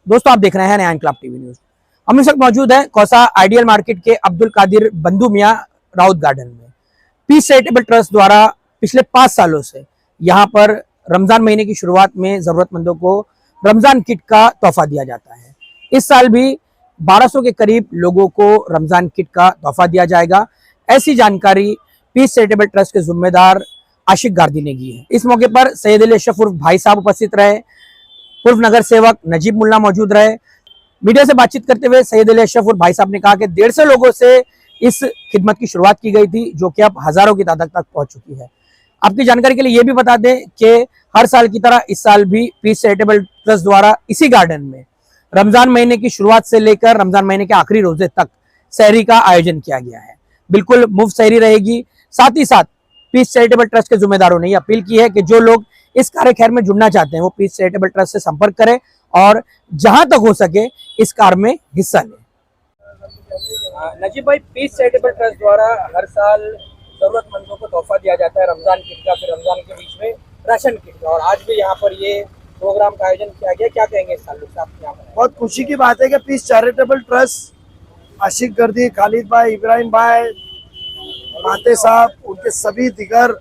दोस्तों आप देख रहे हैं नया इनकलाब टीवी न्यूज। हम इस वक्त मौजूद है कौसा आइडियल मार्केट के अब्दुल कादिर बंधु मियां राउत गार्डन में। पीस चैरिटेबल ट्रस्ट द्वारा पिछले 5 सालों से यहाँ पर रमजान महीने की शुरुआत में जरूरतमंदों को रमजान किट का तोहफा दिया जाता है। इस साल भी 1200 के करीब लोगों को रमजान किट का तोहफा दिया जाएगा। ऐसी जानकारी पीस चैरिटेबल ट्रस्ट के जिम्मेदार आशिक गार्दी ने की है। इस मौके पर सैयद अली अशरफ उर्फ भाई साहब उपस्थित रहे, पूर्व नगर सेवक नजीब मुल्ला मौजूद रहे। मीडिया से बातचीत करते हुए सैयद अली अशरफ और भाई साहब ने कहा कि 150 लोगों से इस खिदमत की शुरुआत की गई थी, जो कि अब हजारों की तादाद तक पहुंच चुकी है। आपकी जानकारी के लिए ये भी बता दें कि हर साल की तरह इस साल भी पीस चैरिटेबल ट्रस्ट द्वारा इसी गार्डन में रमजान महीने की शुरुआत से लेकर रमजान महीने के आखिरी रोजे तक सहरी का आयोजन किया गया है। बिल्कुल मुफ्त सहरी रहेगी। साथ ही साथ पीस चैरिटेबल ट्रस्ट के जिम्मेदारों ने अपील की है कि जो लोग इस कार्य खैर में जुड़ना चाहते हैं वो पीस चैरिटेबल ट्रस्ट से संपर्क करें और जहां तक हो सके इस कार्य में हिस्सा लें। नजीब भाई, पीस चैरिटेबल ट्रस्ट द्वारा हर साल जरूरतमंदों को तोहफा दिया जाता है रमजान किट का, फिर रमजान के बीच में राशन किट का, और आज भी यहाँ पर ये प्रोग्राम का आयोजन किया गया। क्या कहेंगे इस साल यहाँ पर? बहुत खुशी की बात है कि पीस चैरिटेबल ट्रस्ट आशिक गर्दी, खालिद भाई, इब्राहिम भाई, माते साहब, उनके सभी दिगर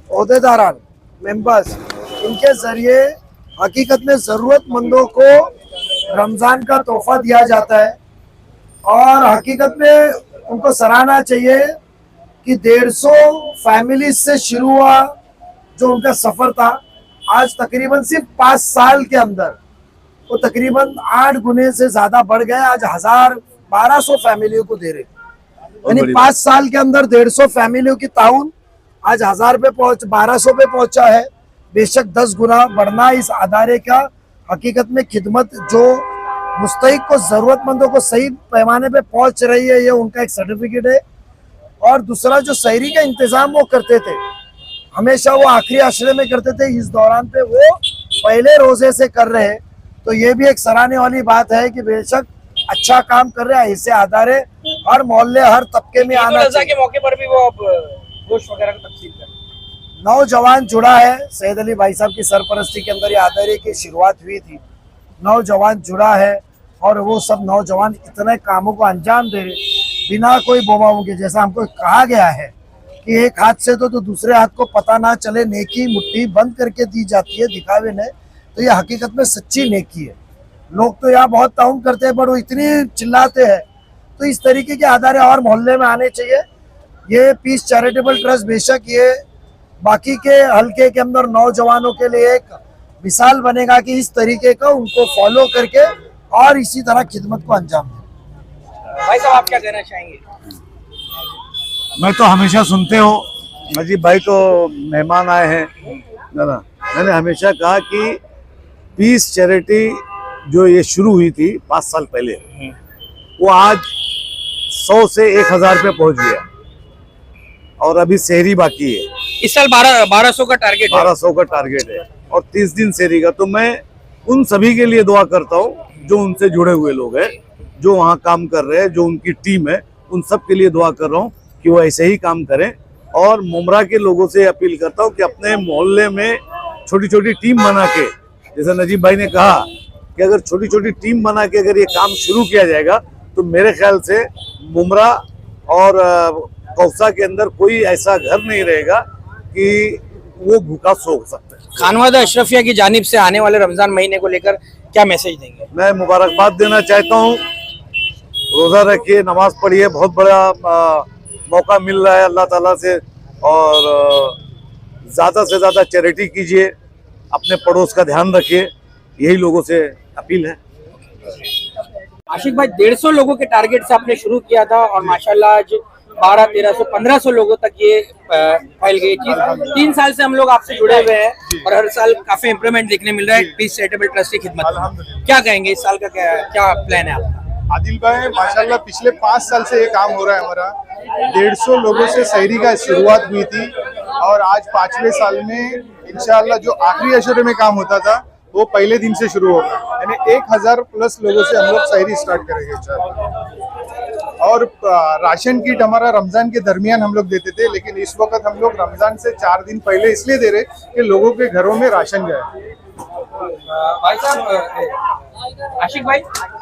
ओहदेदारान मेंबर्स, इनके जरिए हकीकत में जरूरतमंदों को रमजान का तोहफा दिया जाता है। और हकीकत में उनको सराहना चाहिए कि 150 फैमिली से शुरू हुआ जो उनका सफर था, आज तकरीबन सिर्फ 5 साल के अंदर वो तकरीबन 8 गुने से ज्यादा बढ़ गए। आज 1200 फैमिलियों को दे रहे, यानी 5 साल के अंदर 150 फैमिलियों की ताउन आज 1000 पे 1200 पे पहुंचा है। बेशक 10 गुना बढ़ना इस अदारे का हकीकत में खिदमत जो मुस्तहिक को, जरूरतमंदों को सही पैमाने पे पहुंच रही है, ये उनका एक सर्टिफिकेट है। और दूसरा, जो सहरी का इंतजाम वो करते थे, हमेशा वो आखिरी आशरे में करते थे, इस दौरान पे वो पहले रोजे से कर रहे हैं। तो ये भी एक सराहने वाली बात है कि बेशक अच्छा काम कर रहे हैं। ऐसे अदारे हर मोहल्ले, हर तबके में आना चाहिए। के मौके पर भी वो अब गोश्त वगैरह का तकसीम कर नौजवान जुड़ा है। सैयद अली भाई साहब की सरपरस्ती के अंदर ये अदारे की शुरुआत हुई थी। नौजवान जुड़ा है और वो सब नौजवान इतने कामों को अंजाम दे रहे बिना कोई बोमाओं के। जैसा हमको कहा गया है कि एक हाथ से तो दूसरे हाथ को पता ना चले, नेकी मुट्ठी बंद करके दी जाती है दिखावे ने। तो ये हकीकत में सच्ची नेकी है। लोग तो यहाँ बहुत ताउन करते हैं पर वो इतनी चिल्लाते हैं। तो इस तरीके के अदारे और मोहल्ले में आने चाहिए। ये पीस चैरिटेबल ट्रस्ट बेशक ये बाकी के हल्के के अंदर नौजवानों के लिए एक मिसाल बनेगा कि इस तरीके का उनको फॉलो करके और इसी तरह खिदमत को अंजाम दें। भाई साहब, आप क्या कहना चाहेंगे? मैं तो हमेशा सुनते हो, नजीब भाई तो मेहमान आए हैं ना, मैंने हमेशा कहा कि पीस चैरिटी जो ये शुरू हुई थी 5 साल पहले, वो आज 100 से 1000 पे पहुंच गया और अभी सहरी बाकी है। इस साल 1200 का टारगेट 1200 का टारगेट है और 30 दिन सहरी का। तो मैं उन सभी के लिए दुआ करता हूँ जो उनसे जुड़े हुए लोग हैं, जो वहाँ काम कर रहे हैं, जो उनकी टीम है, उन सब के लिए दुआ कर रहा हूँ कि वो ऐसे ही काम करें। और मुमरा के लोगों से अपील करता हूँ कि अपने मोहल्ले में छोटी छोटी टीम बना के, जैसे नजीब भाई ने कहा कि अगर छोटी छोटी टीम बना के अगर ये काम शुरू किया जाएगा तो मेरे ख्याल से मुमरा और कौसा के अंदर कोई ऐसा घर नहीं रहेगा कि वो भूखा सो सकता है। खानवादा अशरफिया की जानिब से आने वाले रमजान महीने को लेकर क्या मैसेज देंगे? मैं मुबारकबाद देना चाहता हूँ। रोजा रखिए, नमाज पढ़िए, बहुत बड़ा मौका मिल रहा है अल्लाह ताला से, और ज़्यादा से ज़्यादा चैरिटी कीजिए, अपने पड़ोस का ध्यान रखिए, यही लोगों से अपील है। आशिक भाई, 150 लोगों के टारगेट से आपने शुरू किया था और माशाल्लाह आज 1200, 1300 लोगों तक ये फैल गई चीज। 3 साल से हम लोग आपसे जुड़े हुए हैं और हर साल काफी इम्प्रूवमेंट देखने मिल रहा है पीस चैरिटेबल ट्रस्ट की खिदमत में। क्या कहेंगे इस साल का क्या प्लान है आपका? आदिल भाई, माशाल्लाह पिछले 5 साल से ये काम हो रहा है हमारा। 150 लोगों से सहरी का शुरुआत हुई थी और आज 5वें साल में इंशाल्लाह जो आखिरी अशरे में काम होता था वो पहले दिन से शुरू होगा, यानी 1000 प्लस लोगों से हम लोग सहरी स्टार्ट करेंगे इंशाल्लाह। और राशन किट हमारा रमजान के दरमियान हम लोग देते थे, लेकिन इस वक्त हम लोग रमजान से 4 दिन पहले इसलिए दे रहे कि लोगों के घरों में राशन जाए। भाई साहब, आशिक भाई,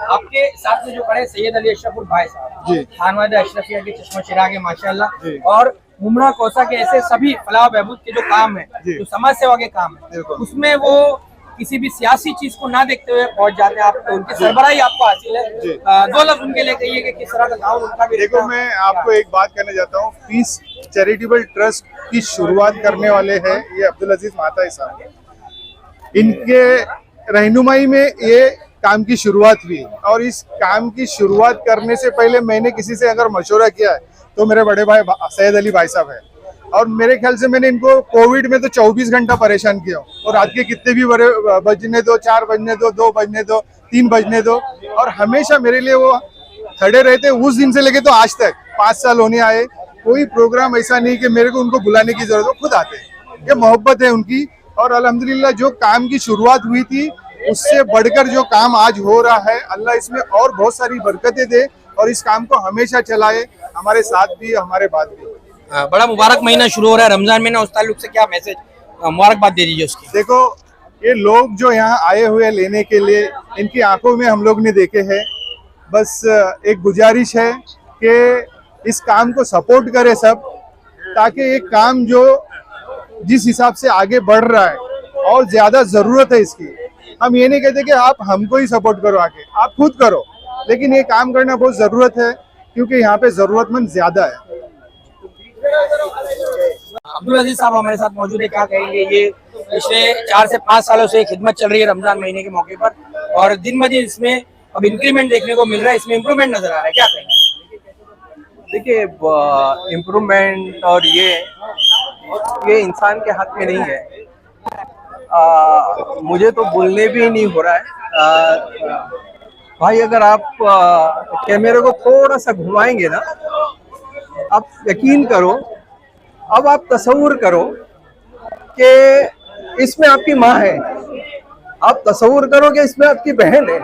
आपके साथ में जो खड़े सैयद अली अशरफुल भाई साहब जी। खानवाद अशरफिया के चश्मा चिराग है माशाल्लाह, जी। और मुमरा कोसा के ऐसे सभी फलाह बहबूद के जो काम है, जी। जो समाज सेवा के काम है, बिल्कुल। उसमें वो किसी भी सियासी चीज को ना देखते हुए पहुंच जाते हैं। आप तो उनकी सरबराही आपको हासिल है। जी। दो लफ्ज उनके लिए कहिए कि किस तरह का काम उनका भी देखो, रहता है। मैं आपको एक बात कहना चाहता हूँ। पीस चैरिटेबल ट्रस्ट की शुरुआत करने वाले हैं ये अब्दुल अजीज माताई साहब। इनके रहनुमाई में ये काम की शुरुआत हुई, और इस काम की शुरुआत करने से पहले मैंने किसी से अगर मशवरा किया है तो मेरे बड़े भाई सैयद अली भाई साहब है। और मेरे ख्याल से मैंने इनको कोविड में तो 24 घंटा परेशान किया, और रात के कितने भी बड़े बजने दो, 4 बजने दो, 2 बजने दो, 3 बजने दो, और हमेशा मेरे लिए वो खड़े रहते। उस दिन से लेके तो आज तक 5 साल होने आए, कोई प्रोग्राम ऐसा नहीं कि मेरे को उनको बुलाने की जरूरत हो, खुद आते हैं। ये मोहब्बत है उनकी। और अल्हम्दुलिल्लाह जो काम की शुरुआत हुई थी उससे बढ़कर जो काम आज हो रहा है, अल्लाह इसमें और बहुत सारी बरकतें दे और इस काम को हमेशा चलाए, हमारे साथ भी हमारे बाद भी। बड़ा मुबारक महीना शुरू हो रहा है, रमजान महीना, उस ताल्लुक से क्या मैसेज, मुबारकबाद दे दीजिए उसकी। देखो, ये लोग जो यहाँ आए हुए लेने के लिए, इनकी आंखों में हम लोग ने देखे हैं। बस एक गुजारिश है कि इस काम को सपोर्ट करें सब, ताकि ये काम जो जिस हिसाब से आगे बढ़ रहा है और ज्यादा जरूरत है इसकी, हम ये नहीं कहते कि आप हमको ही सपोर्ट करो, आगे आप खुद करो, लेकिन ये काम करना बहुत जरूरत है क्योंकि यहाँ पे जरूरतमंद ज्यादा है। अब्दुल अजीज साहब हमारे साथ मौजूद है, क्या कहेंगे? ये पिछले 4 से 5 सालों से खिदमत चल रही है रमजान महीने के मौके पर, और दिन ब दिन इसमें अब इंक्रीमेंट देखने को मिल रहा है, इसमें इम्प्रूवमेंट नजर आ रहा है, क्या कहेंगे? देखिए, इम्प्रूवमेंट और ये इंसान के हाथ में नहीं है। मुझे तो बोलने भी नहीं हो रहा है। भाई, अगर आप कैमरे को थोड़ा सा घुमाएंगे ना, आप यकीन करो, अब आप तसव्वुर करो कि इसमें आपकी माँ है, आप तसव्वुर करो कि इसमें आपकी बहन है,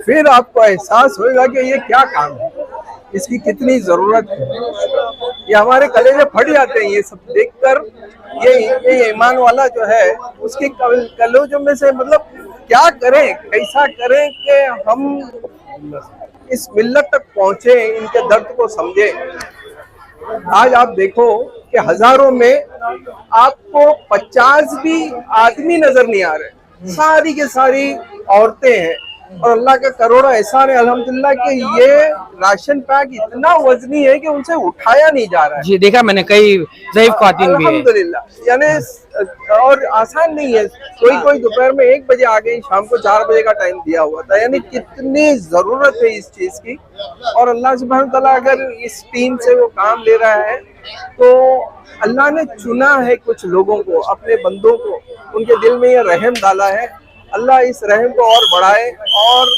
फिर आपको एहसास होगा कि ये क्या काम है, इसकी कितनी जरूरत है। ये हमारे कलेजे फट जाते हैं ये सब देखकर। ये ईमान वाला जो है उसके कलेजों में से, मतलब क्या करें, कैसा करें कि हम इस मिल्लत तक पहुंचे, इनके दर्द को समझे। आज आप देखो कि हजारों में आपको 50 भी आदमी नजर नहीं आ रहे, सारी के सारी औरतें हैं। और अल्लाह का करोड़ा एहसान है अल्हम्दुलिल्लाह कि ये राशन पैक इतना वजनी है कि उनसे उठाया नहीं जा रहा है। जी, देखा मैंने, कई ज़ईफ ख्वातीन भी है। अल्हम्दुलिल्लाह, यानी और आसान नहीं है। कोई दोपहर में 1 बजे आ गई, शाम को 4 बजे का टाइम दिया हुआ था, यानी कितनी जरूरत है इस चीज की। और अल्लाह सुब्हान तआला अगर इस टीम से वो काम ले रहा है तो अल्लाह ने चुना है कुछ लोगों को, अपने बंदों को, उनके दिल में ये रहम डाला है। अल्लाह इस रहम को और बढ़ाए और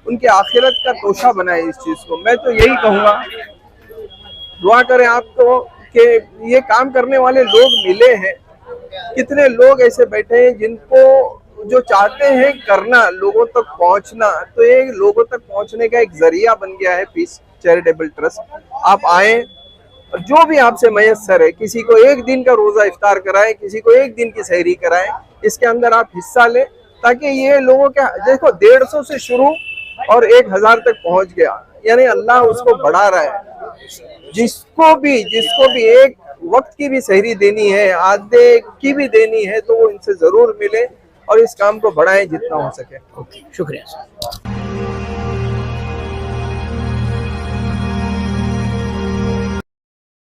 उनके आखिरत का तोशा बनाए इस चीज को। मैं तो यही कहूँगा, दुआ करें आपको कि ये काम करने वाले लोग मिले हैं। कितने लोग ऐसे बैठे हैं जिनको जो चाहते हैं करना, लोगों तक पहुंचना, तो ये लोगों तक पहुंचने का एक जरिया बन गया है पीस चैरिटेबल ट्रस्ट। आप आए और जो भी आपसे मयस्सर है, किसी को 1 दिन का रोजा इफ्तार कराएं, किसी को 1 दिन की सहरी कराएं, इसके अंदर आप हिस्सा लें, ताकि ये लोगों के, देखो 150 से शुरू और 1000 तक पहुंच गया, यानी अल्लाह उसको बढ़ा रहा है। जिसको भी एक वक्त की भी सहरी देनी है, आधे की भी देनी है, तो वो इनसे जरूर मिले और इस काम को बढ़ाएं जितना हो सके। शुक्रिया।